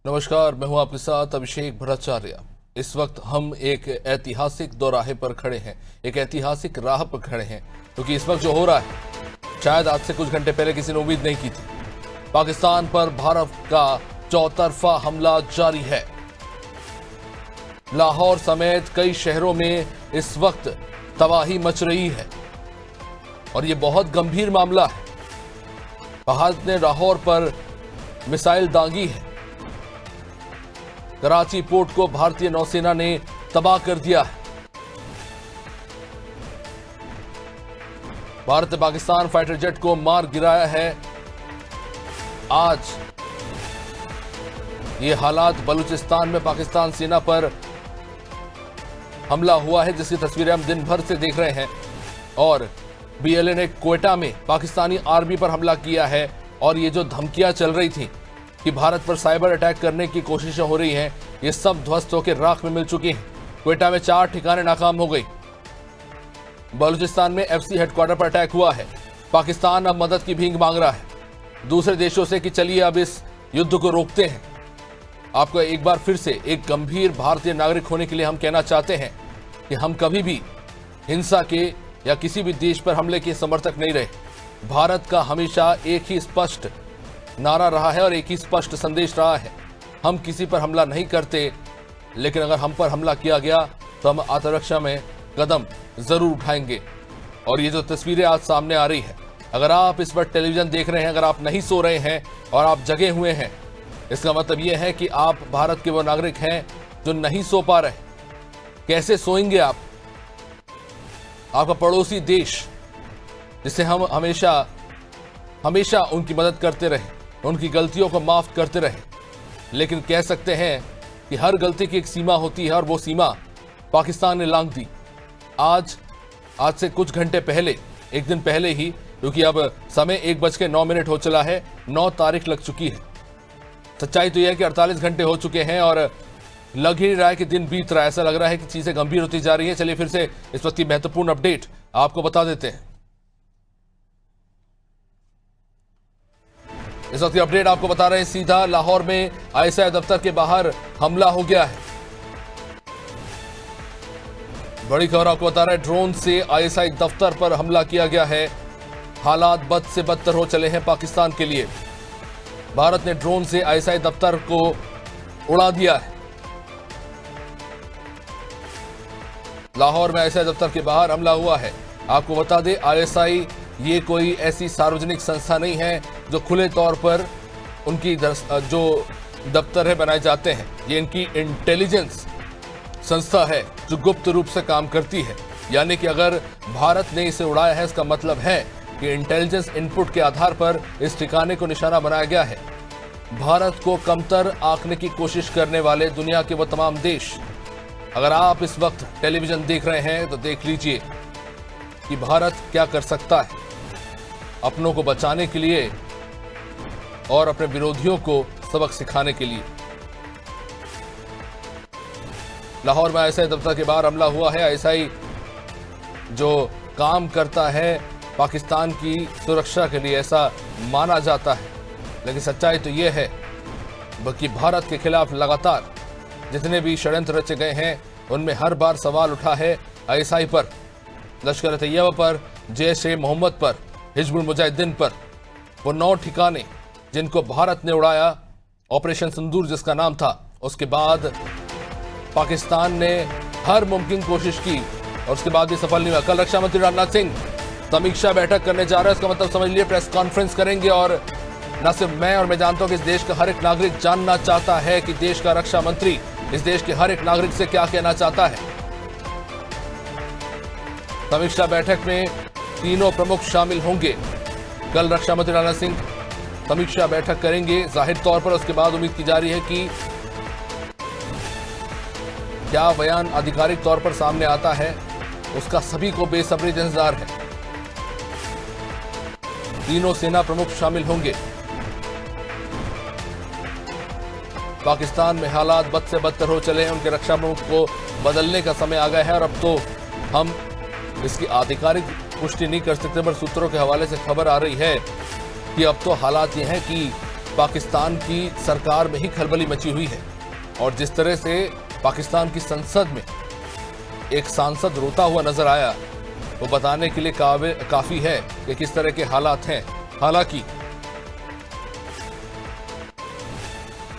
नमस्कार, मैं हूं आपके साथ अभिषेक भट्टाचार्य। इस वक्त हम एक ऐतिहासिक दौराहे पर खड़े हैं, एक ऐतिहासिक राह पर खड़े हैं, क्योंकि इस वक्त जो हो रहा है शायद आज से कुछ घंटे पहले किसी ने उम्मीद नहीं की थी। पाकिस्तान पर भारत का चौतरफा हमला जारी है। लाहौर समेत कई शहरों में इस वक्त तबाही मच रही है और ये बहुत गंभीर मामला है। भारत ने लाहौर पर मिसाइल दागी है। कराची पोर्ट को भारतीय नौसेना ने तबाह कर दिया है। भारत ने पाकिस्तान फाइटर जेट को मार गिराया है। आज ये हालात बलूचिस्तान में पाकिस्तान सेना पर हमला हुआ है, जिसकी तस्वीरें हम दिन भर से देख रहे हैं। और बीएलए ने क्वेटा में पाकिस्तानी आर्मी पर हमला किया है। और ये जो धमकियां चल रही थी कि भारत पर साइबर अटैक करने की कोशिशें हो रही हैं, ये सब ध्वस्त होकर राख में मिल चुकी हैं। क्वेटा में 4 ठिकाने नाकाम हो गई। बलूचिस्तान में एफसी हेडक्वार्टर पर अटैक हुआ है। पाकिस्तान अब मदद की भीख मांग रहा है दूसरे देशों से कि चलिए अब इस युद्ध को रोकते हैं। आपको एक बार फिर से एक गंभीर भारतीय नागरिक होने के लिए हम कहना चाहते हैं कि हम कभी भी हिंसा के या किसी भी देश पर हमले के समर्थक नहीं रहे। भारत का हमेशा एक ही स्पष्ट नारा रहा है और एक ही स्पष्ट संदेश रहा है, हम किसी पर हमला नहीं करते, लेकिन अगर हम पर हमला किया गया तो हम आत्मरक्षा में कदम जरूर उठाएंगे। और ये जो तस्वीरें आज सामने आ रही है, अगर आप इस वक्त टेलीविजन देख रहे हैं, अगर आप नहीं सो रहे हैं और आप जगे हुए हैं, इसका मतलब ये है कि आप भारत के वो नागरिक हैं जो नहीं सो पा रहे। कैसे सोएंगे आप? आपका पड़ोसी देश जिसे हम हमेशा उनकी मदद करते रहे, उनकी गलतियों को माफ करते रहे, लेकिन कह सकते हैं कि हर गलती की एक सीमा होती है और वो सीमा पाकिस्तान ने लांघ दी। आज से कुछ घंटे पहले, एक दिन पहले ही, क्योंकि अब समय 1:09 हो चला है, 9 तारीख लग चुकी है। सच्चाई तो यह है कि 48 घंटे हो चुके हैं और लग ही नहीं रहा है कि दिन बीत रहा है। ऐसा लग रहा है कि चीजें गंभीर होती जा रही है। चलिए फिर से इस वक्त की महत्वपूर्ण अपडेट आपको बता देते हैं। इस वक्त की अपडेट आपको बता रहे हैं सीधा लाहौर में आईएसआई दफ्तर के बाहर हमला हो गया है। बड़ी खबर आपको बता रहे हैं, ड्रोन से आईएसआई दफ्तर पर हमला किया गया है। हालात बद से बदतर हो चले हैं पाकिस्तान के लिए। भारत ने ड्रोन से आईएसआई दफ्तर को उड़ा दिया है। लाहौर में आईएसआई दफ्तर के बाहर हमला हुआ है। आपको बता दें, आईएसआई ये कोई ऐसी सार्वजनिक संस्था नहीं है जो खुले तौर पर उनकी जो दफ्तर है बनाए जाते हैं। ये इनकी इंटेलिजेंस संस्था है जो गुप्त रूप से काम करती है। यानी कि अगर भारत ने इसे उड़ाया है, इसका मतलब है कि इंटेलिजेंस इनपुट के आधार पर इस ठिकाने को निशाना बनाया गया है। भारत को कमतर आंकने की कोशिश करने वाले दुनिया के वो तमाम देश, अगर आप इस वक्त टेलीविजन देख रहे हैं तो देख लीजिए कि भारत क्या कर सकता है अपनों को बचाने के लिए और अपने विरोधियों को सबक सिखाने के लिए। लाहौर में आईएसआई दफ्तर के बाहर हमला हुआ है। आईएसआई जो काम करता है पाकिस्तान की सुरक्षा के लिए, ऐसा माना जाता है, लेकिन सच्चाई तो यह है कि भारत के खिलाफ लगातार जितने भी षड्यंत्र रचे गए हैं उनमें हर बार सवाल उठा है आईएसआई पर, लश्कर तैयबा पर, जैश-ए-मोहम्मद पर, हिजबुल मुजाहिदीन पर। वो 9 ठिकाने जिनको भारत ने उड़ाया, ऑपरेशन सिंदूर जिसका नाम था, उसके बाद पाकिस्तान ने हर मुमकिन कोशिश की और उसके बाद भी सफल नहीं हुआ। कल रक्षा मंत्री राजनाथ सिंह समीक्षा बैठक करने जा रहे हैं। इसका मतलब समझ लीजिए प्रेस कॉन्फ्रेंस करेंगे और न सिर्फ मैं जानता हूं कि इस देश का हर एक नागरिक जानना चाहता है कि देश का रक्षा मंत्री इस देश के हर एक नागरिक से क्या कहना चाहता है। समीक्षा बैठक में तीनों प्रमुख शामिल होंगे। कल रक्षा मंत्री राजनाथ सिंह समीक्षा बैठक करेंगे जाहिर तौर पर। उसके बाद उम्मीद की जा रही है कि क्या बयान आधिकारिक तौर पर सामने आता है, उसका सभी को बेसब्री से इंतजार है। तीनों सेना प्रमुख शामिल होंगे। पाकिस्तान में हालात बद से बदतर हो चले हैं। उनके रक्षा प्रमुख को बदलने का समय आ गया है और अब तो हम इसकी आधिकारिक पुष्टि नहीं कर सकते, पर सूत्रों के हवाले से खबर आ रही है कि अब तो हालात ये हैं कि पाकिस्तान की सरकार में ही खलबली मची हुई है। और जिस तरह से पाकिस्तान की संसद में एक सांसद रोता हुआ नजर आया, वो बताने के लिए काफी है कि किस तरह के हालात हैं। हालांकि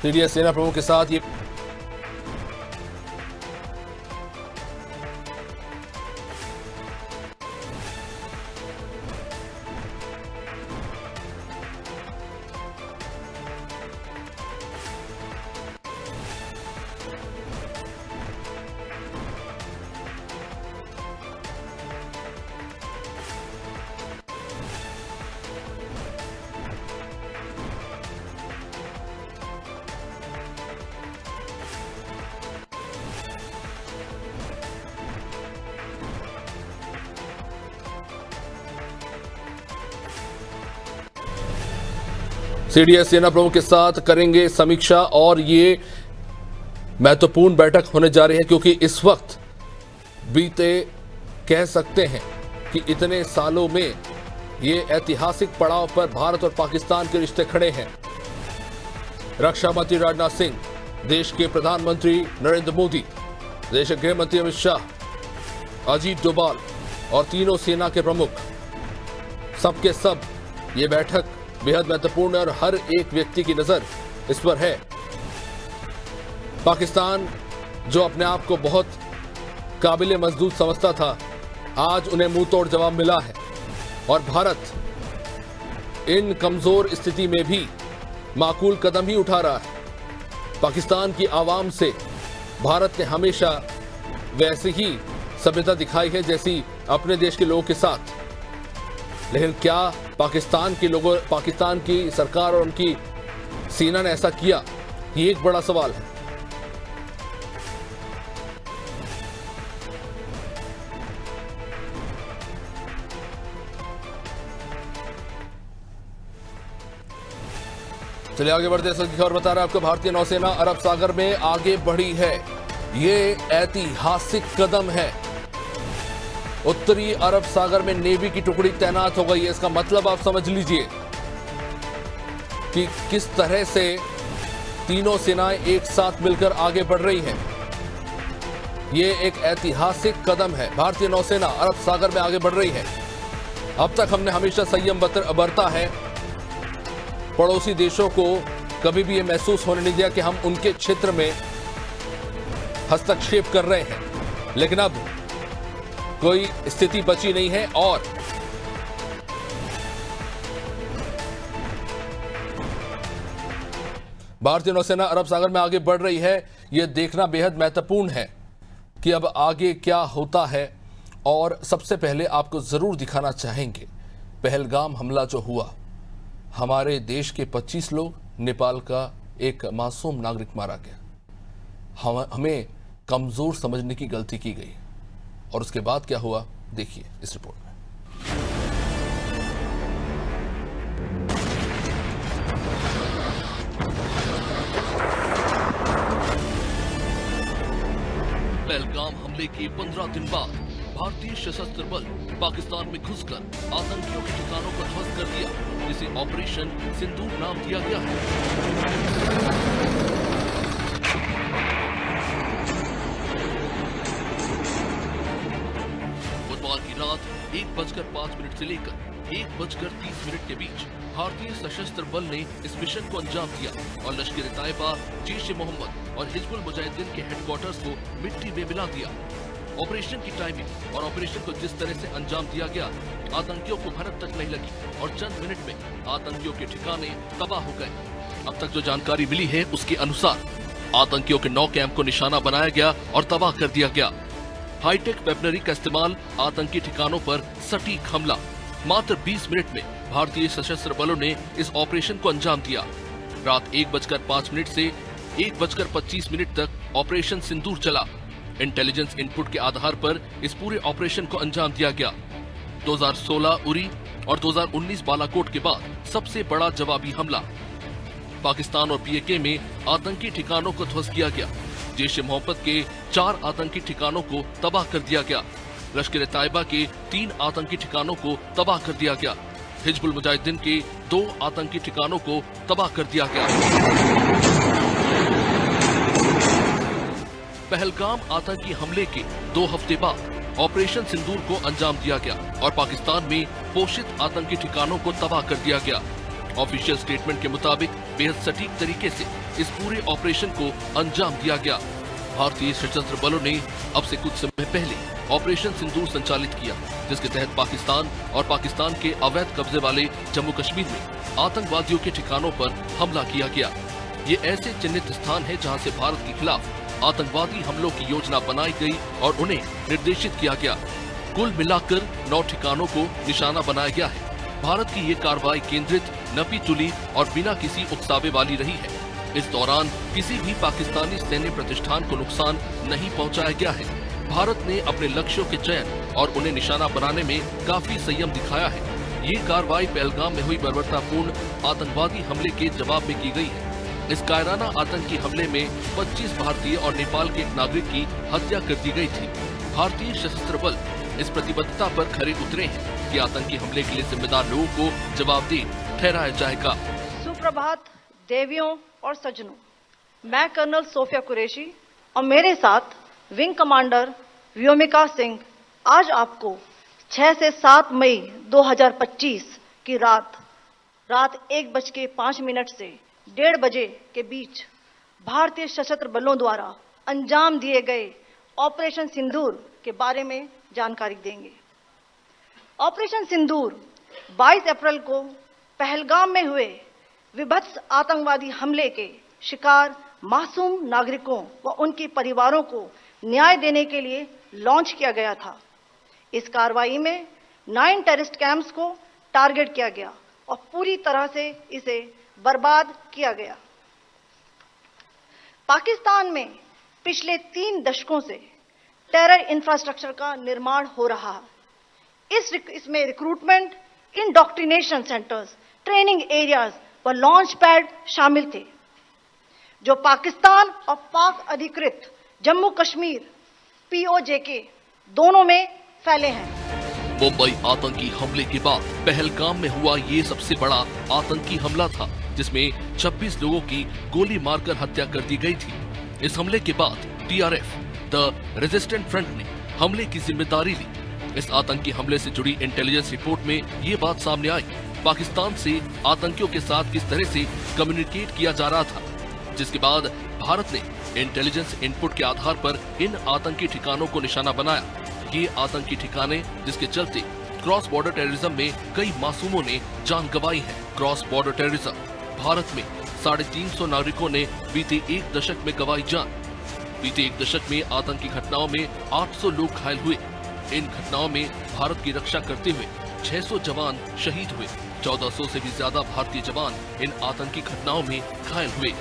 सीडीएस सेना प्रमुख के साथ ये सीडीएस सेना प्रमुख के साथ करेंगे समीक्षा। और ये महत्वपूर्ण बैठक होने जा रही है क्योंकि इस वक्त बीते कह सकते हैं कि इतने सालों में ये ऐतिहासिक पड़ाव पर भारत और पाकिस्तान के रिश्ते खड़े हैं। रक्षा मंत्री राजनाथ सिंह, देश के प्रधानमंत्री नरेंद्र मोदी, देश के गृह मंत्री अमित शाह, अजीत डोभाल और तीनों सेना के प्रमुख, सबके सब ये बैठक बेहद महत्वपूर्ण है और हर एक व्यक्ति की नजर इस पर है। पाकिस्तान जो अपने आप को बहुत काबिले मजदूर समझता था, आज उन्हें मुंह तोड़ जवाब मिला है। और भारत इन कमजोर स्थिति में भी माकूल कदम ही उठा रहा है। पाकिस्तान की आवाम से भारत ने हमेशा वैसे ही सभ्यता दिखाई है जैसी अपने देश के लोगों के साथ। लेकिन क्या पाकिस्तान की सरकार और उनकी सेना ने ऐसा किया? ये एक बड़ा सवाल है। चलिए आगे बढ़ते हैं। खबर बता रहा है आपको, भारतीय नौसेना अरब सागर में आगे बढ़ी है। ये ऐतिहासिक कदम है। उत्तरी अरब सागर में नेवी की टुकड़ी तैनात हो गई है। इसका मतलब आप समझ लीजिए कि किस तरह से तीनों सेनाएं एक साथ मिलकर आगे बढ़ रही हैं। ये एक ऐतिहासिक कदम है। भारतीय नौसेना अरब सागर में आगे बढ़ रही है। अब तक हमने हमेशा संयम बरता है। पड़ोसी देशों को कभी भी यह महसूस होने नहीं दिया कि हम उनके क्षेत्र में हस्तक्षेप कर रहे हैं। लेकिन अब कोई स्थिति बची नहीं है और भारतीय नौसेना अरब सागर में आगे बढ़ रही है। यह देखना बेहद महत्वपूर्ण है कि अब आगे क्या होता है। और सबसे पहले आपको जरूर दिखाना चाहेंगे पहलगाम हमला जो हुआ, हमारे देश के 25 लोग, नेपाल का एक मासूम नागरिक मारा गया। हमें कमजोर समझने की गलती की गई। और उसके बाद क्या हुआ, देखिए इस रिपोर्ट में। पहलगाम हमले के 15 दिन बाद भारतीय सशस्त्र बल पाकिस्तान में घुसकर आतंकियों के ठिकानों को ध्वस्त कर दिया, जिसे ऑपरेशन सिंदूर नाम दिया गया है। बुधवार की रात 1:05 से लेकर 1:30 के बीच भारतीय सशस्त्र बल ने इस मिशन को अंजाम दिया और लश्कर-ए-तैयबा, जैश-ए-मोहम्मद और हिजबुल मुजाहिदीन के हेडक्वार्टर्स को मिट्टी में मिला दिया। ऑपरेशन की टाइमिंग और ऑपरेशन को जिस तरह से अंजाम दिया गया, आतंकियों को भनक तक नहीं लगी और चंद मिनट में आतंकियों के ठिकाने तबाह हो गए। अब तक जो जानकारी मिली है उसके अनुसार आतंकियों के 9 कैंप को निशाना बनाया गया और तबाह कर दिया गया। हाईटेक वेपनरी का इस्तेमाल, आतंकी ठिकानों पर सटीक हमला। मात्र 20 मिनट में भारतीय सशस्त्र बलों ने इस ऑपरेशन को अंजाम दिया। रात 1:05 से 1:25 तक ऑपरेशन सिंदूर चला। इंटेलिजेंस इनपुट के आधार पर इस पूरे ऑपरेशन को अंजाम दिया गया। 2016 उरी और 2019 बालाकोट के बाद सबसे बड़ा जवाबी हमला। पाकिस्तान और पीएके में आतंकी ठिकानों को ध्वस्त किया गया। जैश-ए-मोहम्मद के 4 आतंकी ठिकानों को तबाह कर दिया गया। लश्कर-ए-तैयबा के 3 आतंकी ठिकानों को तबाह कर दिया गया। हिजबुल मुजाहिदीन के 2 आतंकी ठिकानों को तबाह कर दिया गया। पहलगाम आतंकी हमले के 2 हफ्ते बाद ऑपरेशन सिंदूर को अंजाम दिया गया और पाकिस्तान में पोषित आतंकी ठिकानों को तबाह कर दिया गया। ऑफिशियल स्टेटमेंट के मुताबिक बेहद सटीक तरीके से इस पूरे ऑपरेशन को अंजाम दिया गया। भारतीय सशस्त्र बलों ने अब से कुछ समय पहले ऑपरेशन सिंदूर संचालित किया, जिसके तहत पाकिस्तान और पाकिस्तान के अवैध कब्जे वाले जम्मू कश्मीर में आतंकवादियों के ठिकानों पर हमला किया गया। ये ऐसे चिन्हित स्थान है जहां से भारत के खिलाफ आतंकवादी हमलों की योजना बनाई गई और उन्हें निर्देशित किया गया। कुल मिलाकर 9 ठिकानों को निशाना बनाया गया है। भारत की ये कार्रवाई केंद्रित, नपी तुली और बिना किसी उकसावे वाली रही है। इस दौरान किसी भी पाकिस्तानी सैन्य प्रतिष्ठान को नुकसान नहीं पहुंचाया गया है। भारत ने अपने लक्ष्यों के चयन और उन्हें निशाना बनाने में काफी संयम दिखाया है। ये कार्रवाई पहलगाम में हुई बर्बरतापूर्ण आतंकवादी हमले के जवाब में की गई है। इस कायराना आतंकी हमले में 25 भारतीय और नेपाल के एक नागरिक की हत्या कर दी गई थी। भारतीय सशस्त्र बल इस प्रतिबद्धता पर खरे उतरे हैं कि आतंकी हमले के लिए जिम्मेदार लोगों को जवाबदेह ठहराया जाएगा। सुप्रभात देवियों और सज्जनों, मैं कर्नल सोफिया कुरैशी और मेरे साथ विंग कमांडर व्योमिका सिंह आज आपको 6 से 7 मई 2025 की रात 1:05 से 1:30 बजे के बीच भारतीय सशस्त्र बलों द्वारा अंजाम दिए गए ऑपरेशन सिंदूर के बारे में जानकारी देंगे। ऑपरेशन सिंदूर 22 अप्रैल को पहलगाम में हुए विभत्स आतंकवादी हमले के शिकार मासूम नागरिकों व उनके परिवारों को न्याय देने के लिए लॉन्च किया गया था। इस कार्रवाई में 9 टेररिस्ट कैंप्स को टारगेट किया गया और पूरी तरह से इसे बर्बाद किया गया। पाकिस्तान में पिछले 3 दशकों से टेरर इंफ्रास्ट्रक्चर का निर्माण हो रहा है। इसमें recruitment, indoctrination centres, training areas व लॉन्च पैड शामिल थे, जो पाकिस्तान और पाक अधिकृत जम्मू कश्मीर POJK दोनों में फैले हैं। मुंबई आतंकी हमले के बाद पहलगाम में हुआ ये सबसे बड़ा आतंकी हमला था, जिसमें 26 लोगों की गोली मारकर हत्या कर दी गई थी। इस हमले के बाद TRF, द रेजिस्टेंट फ्रंट ने हमले की जिम्मेदारी ली। इस आतंकी हमले से जुड़ी इंटेलिजेंस रिपोर्ट में ये बात सामने आई, पाकिस्तान से आतंकियों के साथ किस तरह से कम्युनिकेट किया जा रहा था, जिसके बाद भारत ने इंटेलिजेंस इनपुट के आधार पर इन आतंकी ठिकानों को निशाना बनाया। ये आतंकी ठिकाने जिसके चलते क्रॉस बॉर्डर टेररिज्म में कई मासूमों ने जान गंवाई है। क्रॉस बॉर्डर टेररिज्म भारत में 350 नागरिकों ने बीते 1 दशक में गंवाई जान। बीते 1 दशक में आतंकी घटनाओं में 800 लोग घायल हुए। इन घटनाओं में भारत की रक्षा करते हुए 600 जवान शहीद हुए। 1400 से भी ज्यादा भारतीय जवान इन आतंकी घटनाओं में घायल हुए।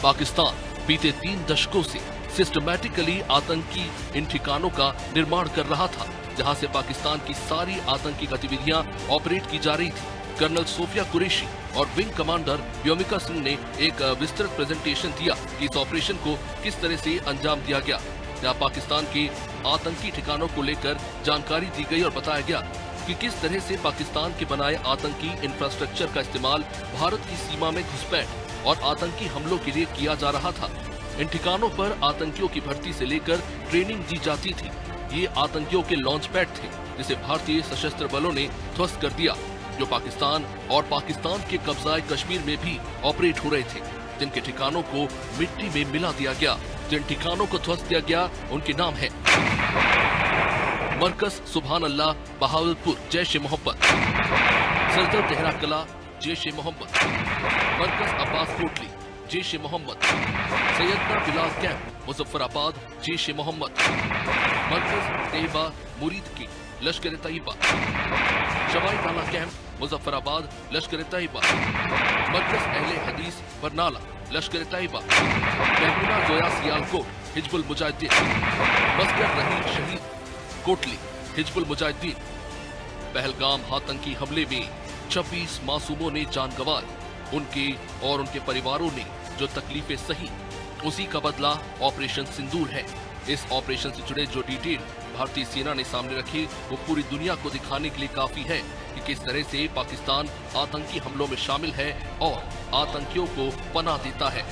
पाकिस्तान बीते 3 दशकों से सिस्टमैटिकली आतंकी इन ठिकानों का निर्माण कर रहा था, जहां से पाकिस्तान की सारी आतंकी गतिविधियां ऑपरेट की जा रही थी। कर्नल सोफिया कुरैशी और विंग कमांडर व्योमिका सिंह ने एक विस्तृत प्रेजेंटेशन दिया कि इस ऑपरेशन को किस तरह से अंजाम दिया गया। यहाँ पाकिस्तान के आतंकी ठिकानों को लेकर जानकारी दी गई और बताया गया कि किस तरह से पाकिस्तान के बनाए आतंकी इंफ्रास्ट्रक्चर का इस्तेमाल भारत की सीमा में घुसपैठ और आतंकी हमलों के लिए किया जा रहा था। इन ठिकानों पर आतंकियों की भर्ती से लेकर ट्रेनिंग दी जाती थी। ये आतंकियों के लॉन्च पैड थे, जिसे भारतीय सशस्त्र बलों ने ध्वस्त कर दिया, जो पाकिस्तान और पाकिस्तान के कब्जाए कश्मीर में भी ऑपरेट हो रहे थे, जिनके ठिकानों को मिट्टी में मिला दिया गया। जिन ठिकानों को ध्वस्त किया गया उनके नाम है मरकज सुभान अल्लाह बहावलपुर जैश ए मोहब्बत, सरदर तेहरा कला जैश ए मोहब्बत, मरकज अब्बास कोटली जैश ए मोहम्मद, सैयदना बिलाल कैंप मुजफ्फराबाद जैश ए मोहम्मद, मरकज तैयबा मुरीद की लश्कर तैयबा, शवाई नाला कैंप मुजफ्फराबाद लश्कर तैयबा, मरकज अहले हदीस बरनाला लश्कर तैयबा, महमूना जोया सियालकोट हिजबुल मुजाहिदीन, मस्जिद रहीम शहीद कोटली हिजबुल मुजाहिदीन। पहलगाम आतंकी हमले में 26 मासूमों ने जान गंवाई। उनके और उनके परिवारों ने जो तकलीफें सही, उसी का बदला ऑपरेशन सिंदूर है। इस ऑपरेशन से जुड़े जो डिटेल भारतीय सेना ने सामने रखे, वो पूरी दुनिया को दिखाने के लिए काफी है कि किस तरह से पाकिस्तान आतंकी हमलों में शामिल है और आतंकियों को पनाह देता है।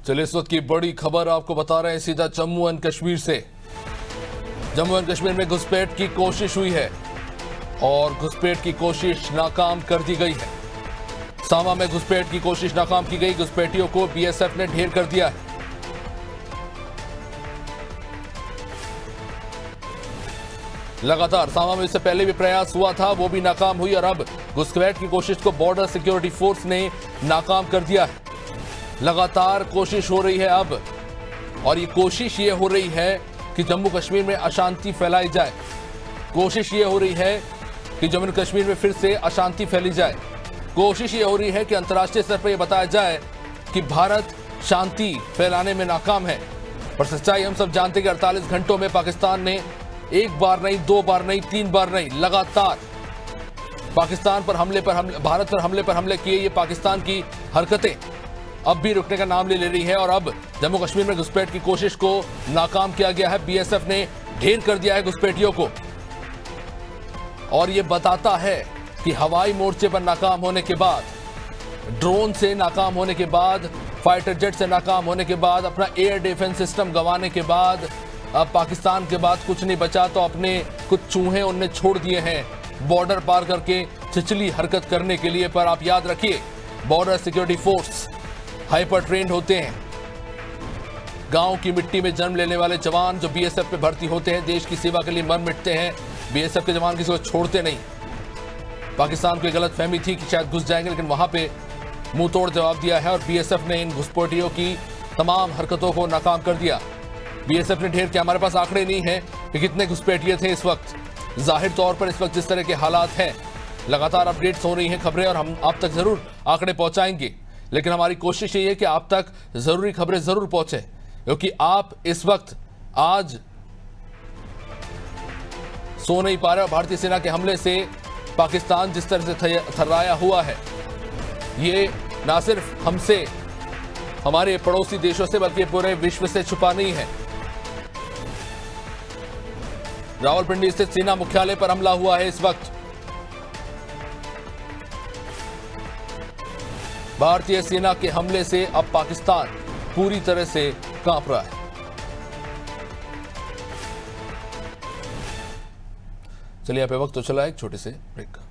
चलिए इस वक्त की बड़ी खबर आपको बता रहे हैं सीधा जम्मू एंड कश्मीर से। जम्मू एंड कश्मीर में घुसपैठ की कोशिश हुई है और घुसपैठ की कोशिश नाकाम कर दी गई है। सामा में घुसपैठ की कोशिश नाकाम की गई। घुसपैठियों को बीएसएफ ने ढेर कर दिया है। लगातार सामा में इससे पहले भी प्रयास हुआ था, वो भी नाकाम हुई और अब घुसपैठ की कोशिश को बॉर्डर सिक्योरिटी फोर्स ने नाकाम कर दिया है। लगातार कोशिश हो रही है अब, और ये कोशिश ये हो रही है कि जम्मू कश्मीर में अशांति फैलाई जाए। कोशिश ये हो रही है कि जम्मू कश्मीर में फिर से अशांति फैली जाए। कोशिश ये हो रही है कि अंतर्राष्ट्रीय स्तर पर यह बताया जाए कि भारत शांति फैलाने में नाकाम है। पर सच्चाई हम सब जानते हैं कि 48 घंटों में पाकिस्तान ने एक बार नहीं, दो बार नहीं, तीन बार नहीं, लगातार पाकिस्तान पर भारत पर हमले किए। ये पाकिस्तान की हरकतें अब भी रुकने का नाम ले रही है और अब जम्मू कश्मीर में घुसपैठ की कोशिश को नाकाम किया गया है। बीएसएफ ने ढेर कर दिया है घुसपैठियों को, और ये बताता है कि हवाई मोर्चे पर नाकाम होने के बाद, ड्रोन से नाकाम होने के बाद, फाइटर जेट से नाकाम होने के बाद, अपना एयर डिफेंस सिस्टम गंवाने के बाद, अब पाकिस्तान के बाद कुछ नहीं बचा तो अपने कुछ चूहे उनने छोड़ दिए हैं बॉर्डर पार करके छिछली हरकत करने के लिए। पर आप याद रखिए, border security force hyper trend होते हैं। गांव की मिट्टी में जन्म लेने वाले जवान जो बीएसएफ पे भर्ती होते हैं, देश की सेवा के लिए मर मिटते हैं। बीएसएफ के जवान किसी को छोड़ते नहीं। पाकिस्तान को एक गलत फहमी थी कि शायद घुस जाएंगे, लेकिन वहां पे मुंह तोड़ जवाब दिया है और बीएसएफ ने इन घुसपैठियों की तमाम हरकतों को नाकाम कर दिया। बीएसएफ ने ढेर किया। हमारे पास आंकड़े नहीं है कि कितने घुसपैठिए थे इस वक्त। जाहिर तौर पर इस वक्त जिस तरह के हालात हैं, लगातार अपडेट्स हो रही हैं खबरें, और हम आप तक जरूर आंकड़े पहुंचाएंगे। लेकिन हमारी कोशिश ये है कि आप तक जरूरी खबरें जरूर पहुंचे, क्योंकि आप इस वक्त आज सो नहीं पा रहे और भारतीय सेना के हमले से पाकिस्तान जिस तरह से थर्राया हुआ है, ये ना सिर्फ हमसे, हमारे पड़ोसी देशों से, बल्कि पूरे विश्व से छुपा नहीं है। रावलपिंडी स्थित सेना मुख्यालय पर हमला हुआ है इस वक्त। भारतीय सेना के हमले से अब पाकिस्तान पूरी तरह से कांप रहा है। चलिए, यहाँ पे वक्त तो चला है एक छोटे से ब्रेक का।